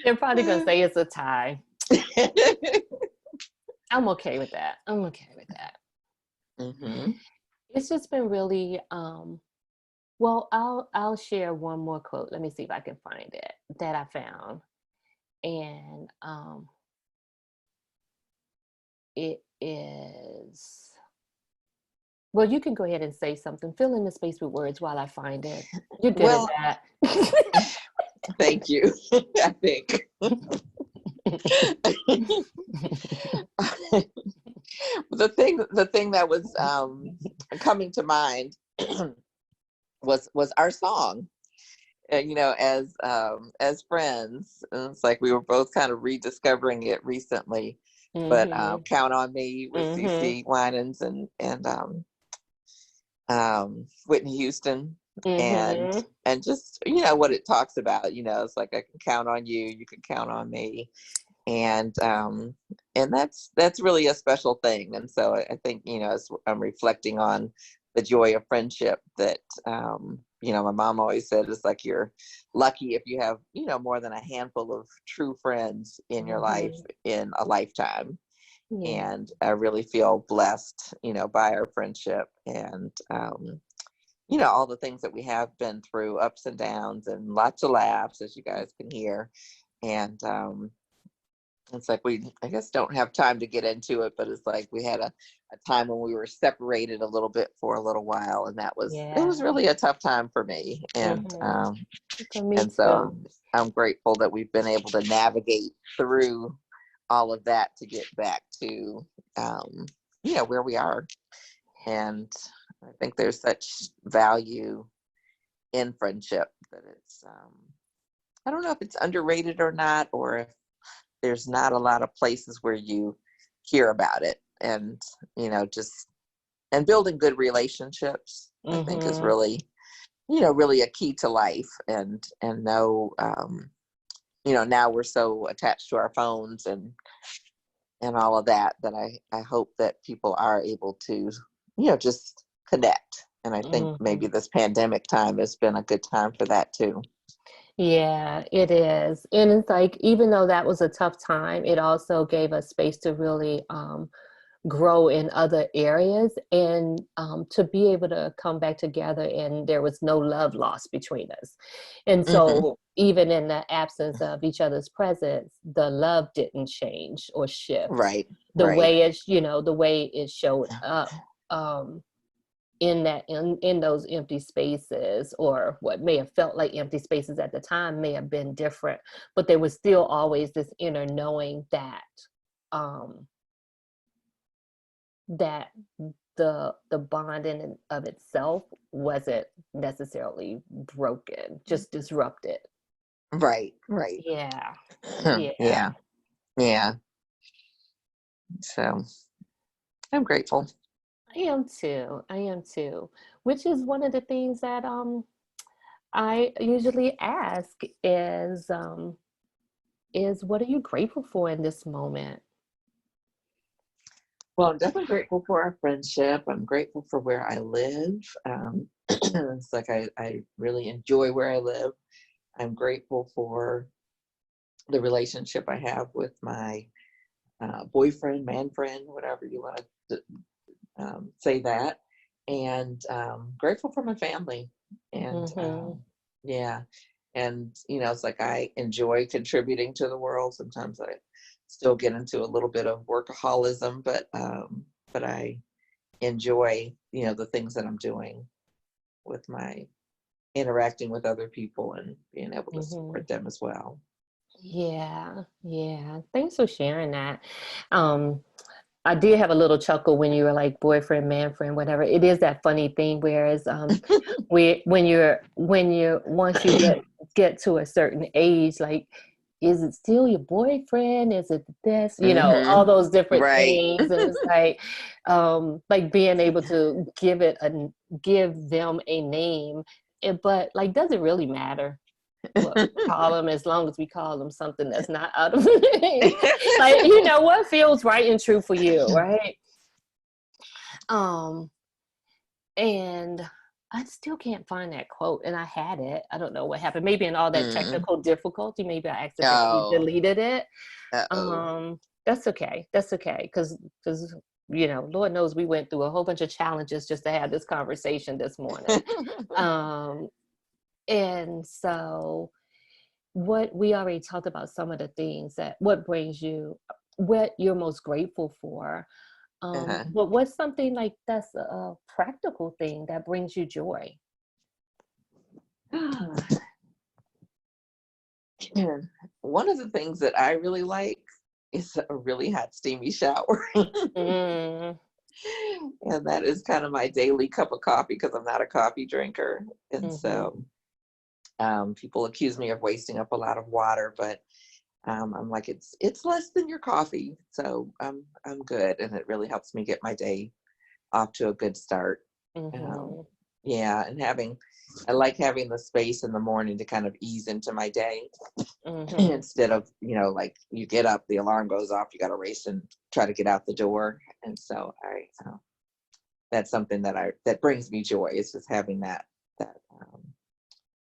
They're probably gonna say it's a tie. I'm okay with that. It's just been really well, I'll share one more quote. Let me see if I can find it that I found. And it is, well, you can go ahead and say something. Fill in the space with words while I find it. You're good at that. Thank you. I think. The thing that was coming to mind was our song. As friends, and it's like we were both kind of rediscovering it recently. But "Count on Me" with CeCe Winans and Whitney Houston, and just what it talks about. It's like I can count on you, you can count on me, and that's really a special thing. And so I think as I'm reflecting on the joy of friendship, that my mom always said it's like you're lucky if you have more than a handful of true friends in your life in a lifetime. And I really feel blessed by our friendship, and all the things that we have been through, ups and downs and lots of laughs, as you guys can hear. And it's like I guess don't have time to get into it, but it's like we had a time when we were separated a little bit for a little while, and it was really a tough time for me. And so I'm grateful that we've been able to navigate through all of that to get back to where we are. And I think there's such value in friendship that it's I don't know if it's underrated or not, or if there's not a lot of places where you hear about it. And and building good relationships, I think is really really a key to life. And now we're so attached to our phones and all of that I hope that people are able to just connect. And I think maybe this pandemic time has been a good time for that too. Yeah, it is. And it's like, even though that was a tough time, it also gave us space to really grow in other areas, and to be able to come back together, and there was no love lost between us. And so even in the absence of each other's presence, the love didn't change or shift. The way it showed up in those empty spaces, or what may have felt like empty spaces at the time may have been different, but there was still always this inner knowing that that the bond in and of itself wasn't necessarily broken, just disrupted. Right. Yeah. Yeah. So I'm grateful. I am too. I am too. Which is one of the things that I usually ask is what are you grateful for in this moment? Well, I'm definitely grateful for our friendship. I'm grateful for where I live. It's like I really enjoy where I live. I'm grateful for the relationship I have with my boyfriend, man friend, whatever you want to say that. And grateful for my family. And Mm-hmm. yeah. And, it's like I enjoy contributing to the world. Sometimes I still get into a little bit of workaholism, but I enjoy, the things that I'm doing with my interacting with other people and being able to Mm-hmm. support them as well. Yeah, yeah. Thanks for sharing that. Um, I did have a little chuckle when you were like boyfriend, man friend, whatever. It is that funny thing, whereas when you once you get to a certain age, like is it still your boyfriend? Is it this? All Hmm. those different Right. things. And it's like being able to give them a name. But like, does it really matter what we call them as long as we call them something that's not out of like, what feels right and true for you, right? Um, and I still can't find that quote, and I had it. I don't know what happened. Maybe in all that Mm. technical difficulty, maybe I accidentally Oh, deleted it. uh-oh. That's okay. That's okay, because Lord knows we went through a whole bunch of challenges just to have this conversation this morning. Um, and so what we already talked about some of the things that what you're most grateful for. Uh-huh. But what's something like that's a practical thing that brings you joy? And one of the things that I really like is a really hot, steamy shower. Mm, And that is kind of my daily cup of coffee because I'm not a coffee drinker. And mm-hmm, so people accuse me of wasting up a lot of water, but I'm like, it's less than your coffee. So I'm good. And it really helps me get my day off to a good start. Um, mm-hmm, yeah, and I like having the space in the morning to kind of ease into my day mm-hmm. instead of, like you get up, the alarm goes off, you got to race and try to get out the door. And so that's something that brings me joy. It's just having that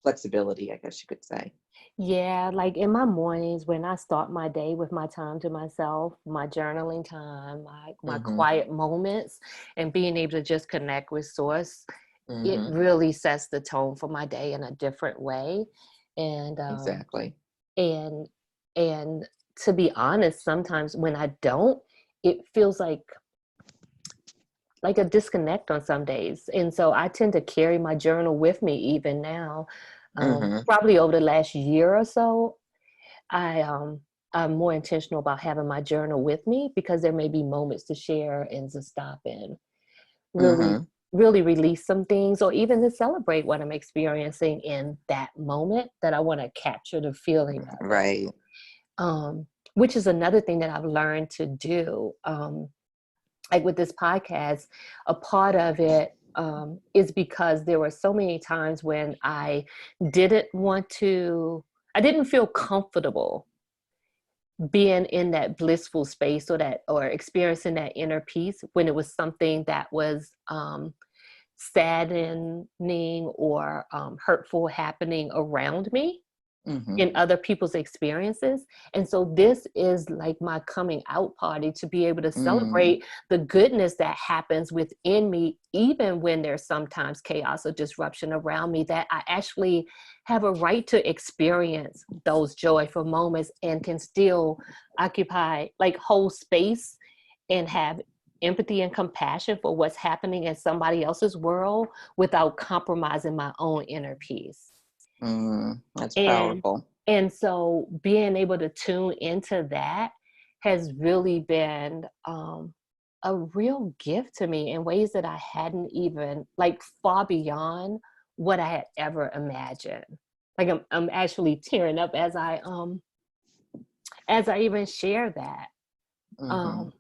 flexibility, I guess you could say. Yeah, like in my mornings when I start my day with my time to myself, my journaling time, my Hmm. quiet moments, and being able to just connect with source, it Hmm. really sets the tone for my day in a different way. And Exactly. and and to be honest, sometimes when I don't, it feels like a disconnect on some days. And so I tend to carry my journal with me even now. Hmm. Probably over the last year or so, I'm more intentional about having my journal with me because there may be moments to share and to stop and really, Hmm. really release some things or even to celebrate what I'm experiencing in that moment that I want to capture the feeling of it. Right. Um, which is another thing that I've learned to do. Like with this podcast, a part of it is because there were so many times when didn't want to, I didn't feel comfortable being in that blissful space or experiencing that inner peace when it was something that was saddening or hurtful happening around me Hmm. in other people's experiences. And so this is like my coming out party to be able to Mm. celebrate the goodness that happens within me, even when there's sometimes chaos or disruption around me, that I actually have a right to experience those joyful moments and can still occupy, like, whole space and have empathy and compassion for what's happening in somebody else's world without compromising my own inner peace. That's And powerful. and so being able to tune into that has really been a real gift to me in ways that I hadn't even, like, far beyond what I had ever imagined. Like I'm actually tearing up as I even share that. Hmm. Um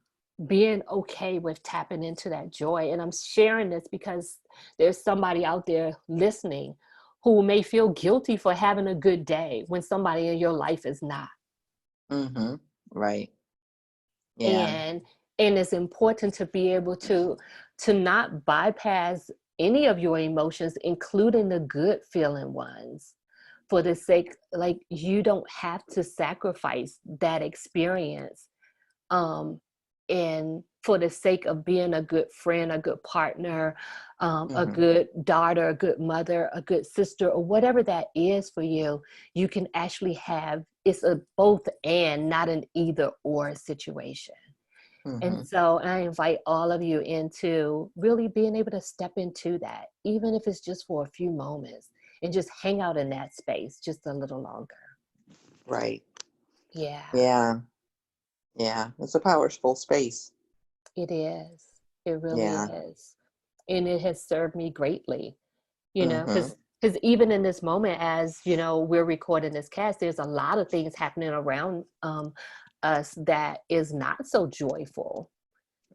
being okay with tapping into that joy. And I'm sharing this because there's somebody out there listening who may feel guilty for having a good day when somebody in your life is not. Mm-hmm. Right. Yeah. And it's important to be able to not bypass any of your emotions, including the good feeling ones, for the sake, like, you don't have to sacrifice that experience, and for the sake of being a good friend, a good partner, a Mm-hmm. good daughter, a good mother, a good sister, or whatever that is for you. You can actually have, it's a both and, not an either or situation. And Mm-hmm. so I invite all of you into really being able to step into that, even if it's just for a few moments, and just hang out in that space just a little longer. Right. Yeah, Yeah. Yeah. It's a powerful space. it is. It really Yeah. is. And it has served me greatly, Mm-hmm. because even in this moment, as we're recording this cast, there's a lot of things happening around us that is not so joyful.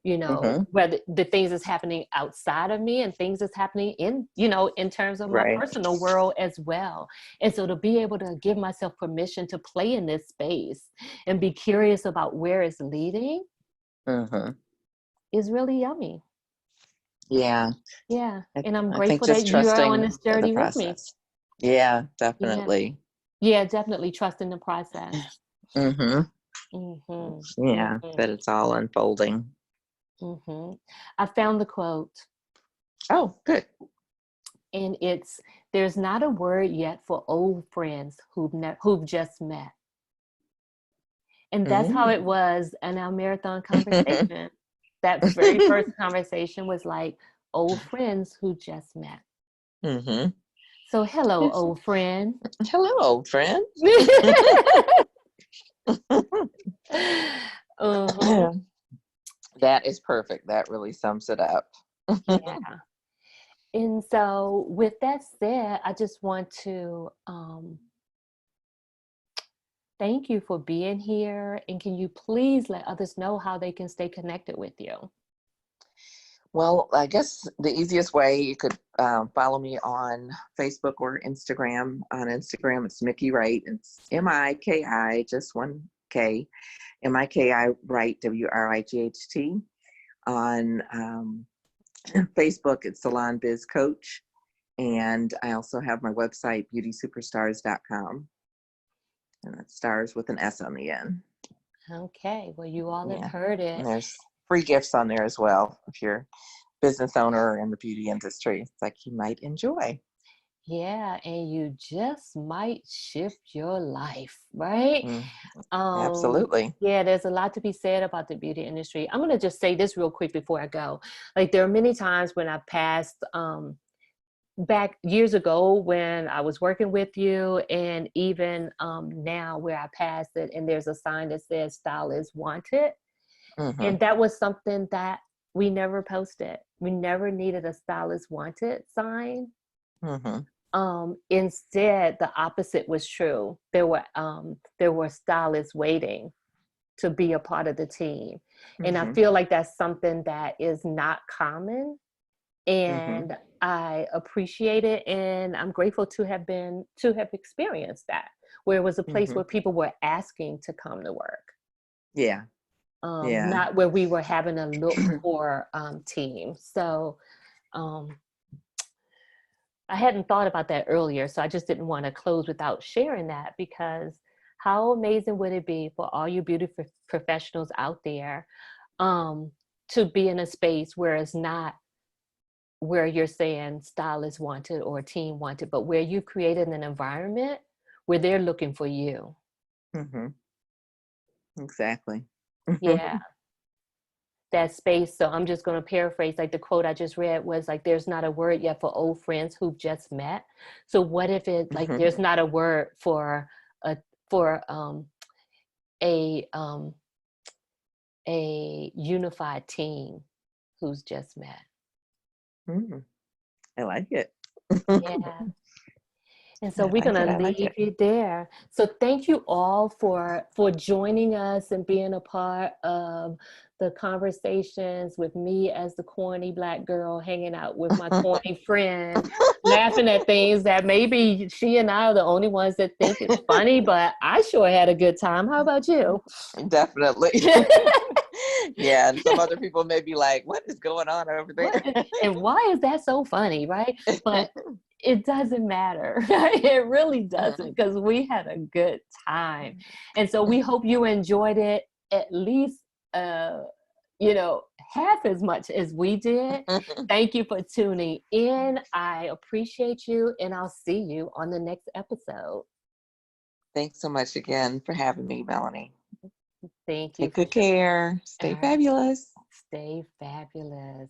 Mm-hmm. Whether the things that's happening outside of me and things that's happening in terms of my Right. personal world as well. And so to be able to give myself permission to play in this space and be curious about where it's leading Mm-hmm. is really yummy. Yeah. Yeah. I, And I'm I think grateful just that you are on trusting this in the journey with me. process. Yeah, Yeah. definitely. Yeah, definitely trust in the process. Mm-hmm. Mm-hmm. Yeah, Mm-hmm. that it's all unfolding. Mm-hmm. I found the quote, Oh, good. and it's, there's not a word yet for old friends who've just met. And that's how Mm-hmm. it was in our marathon conversation. That very first conversation was like old friends who just met. Mm-hmm. So hello, old friend. Hello, old friend. Uh-huh. That is perfect. That really sums it up. Yeah. And so with that said, I just want to thank you for being here. And can you please let others know how they can stay connected with you? Well, I guess the easiest way, you could follow me on Facebook or Instagram. On Instagram, it's Miki Wright. It's Miki, just one K. Miki Wright, Wright. On Facebook, it's Salon Biz Coach. And I also have my website, beautysuperstars.com. And that's stars with an S on the end. Okay. Well, you all have Yeah. heard And it. there's free gifts on there as well if you're a business owner in the beauty industry. It's like you might enjoy. Yeah, and you just might shift your life, right? Mm, Um, absolutely. yeah, there's a lot to be said about the beauty industry. I'm gonna just say this real quick before I go. Like, there are many times when I passed back years ago when I was working with you, and even now where I passed it and there's a sign that says Stylist wanted. Mm-hmm. And that was something that we never posted. We never needed a Stylist wanted sign. Mm-hmm. Instead, the opposite was true. There were stylists waiting to be a part of the team. And I Mm-hmm. feel like that's something that is not common. Mm-hmm. And I appreciate it, and I'm grateful to have experienced that, where it was a place Mm-hmm. where people were asking to come to work. Yeah. Yeah. Not where we were having to look for team. So um, I hadn't thought about that earlier, so I just didn't want to close without sharing that, because how amazing would it be for all you beauty professionals out there, um, to be in a space where it's not where you're saying stylist wanted or team wanted, but where you've created an environment where they're looking for you. Mm-hmm. Exactly. Yeah, that space. So I'm just going to paraphrase, like the quote I just read was like, there's not a word yet for old friends who've just met. So what if it, like, Mm-hmm. there's not a word for a for a um a unified team who's just met. Mm-hmm. I like it. Yeah. And so I we're like it. gonna I like leave it. you there. So thank you all for joining us and being a part of the conversations with me as the corny Black girl hanging out with my corny friend, laughing at things that maybe she and I are the only ones that think it's funny, but I sure had a good time. How about you? Definitely. Yeah, and some other people may be like, what is going on over there? And why is that so funny, right? But it doesn't matter. It really doesn't, because we had a good time. And so we hope you enjoyed it at least, half as much as we did. Thank you for tuning in. I appreciate you, and I'll see you on the next episode. Thanks so much again for having me, Melanie. Thank you. Take good care. Stay fabulous. Stay fabulous.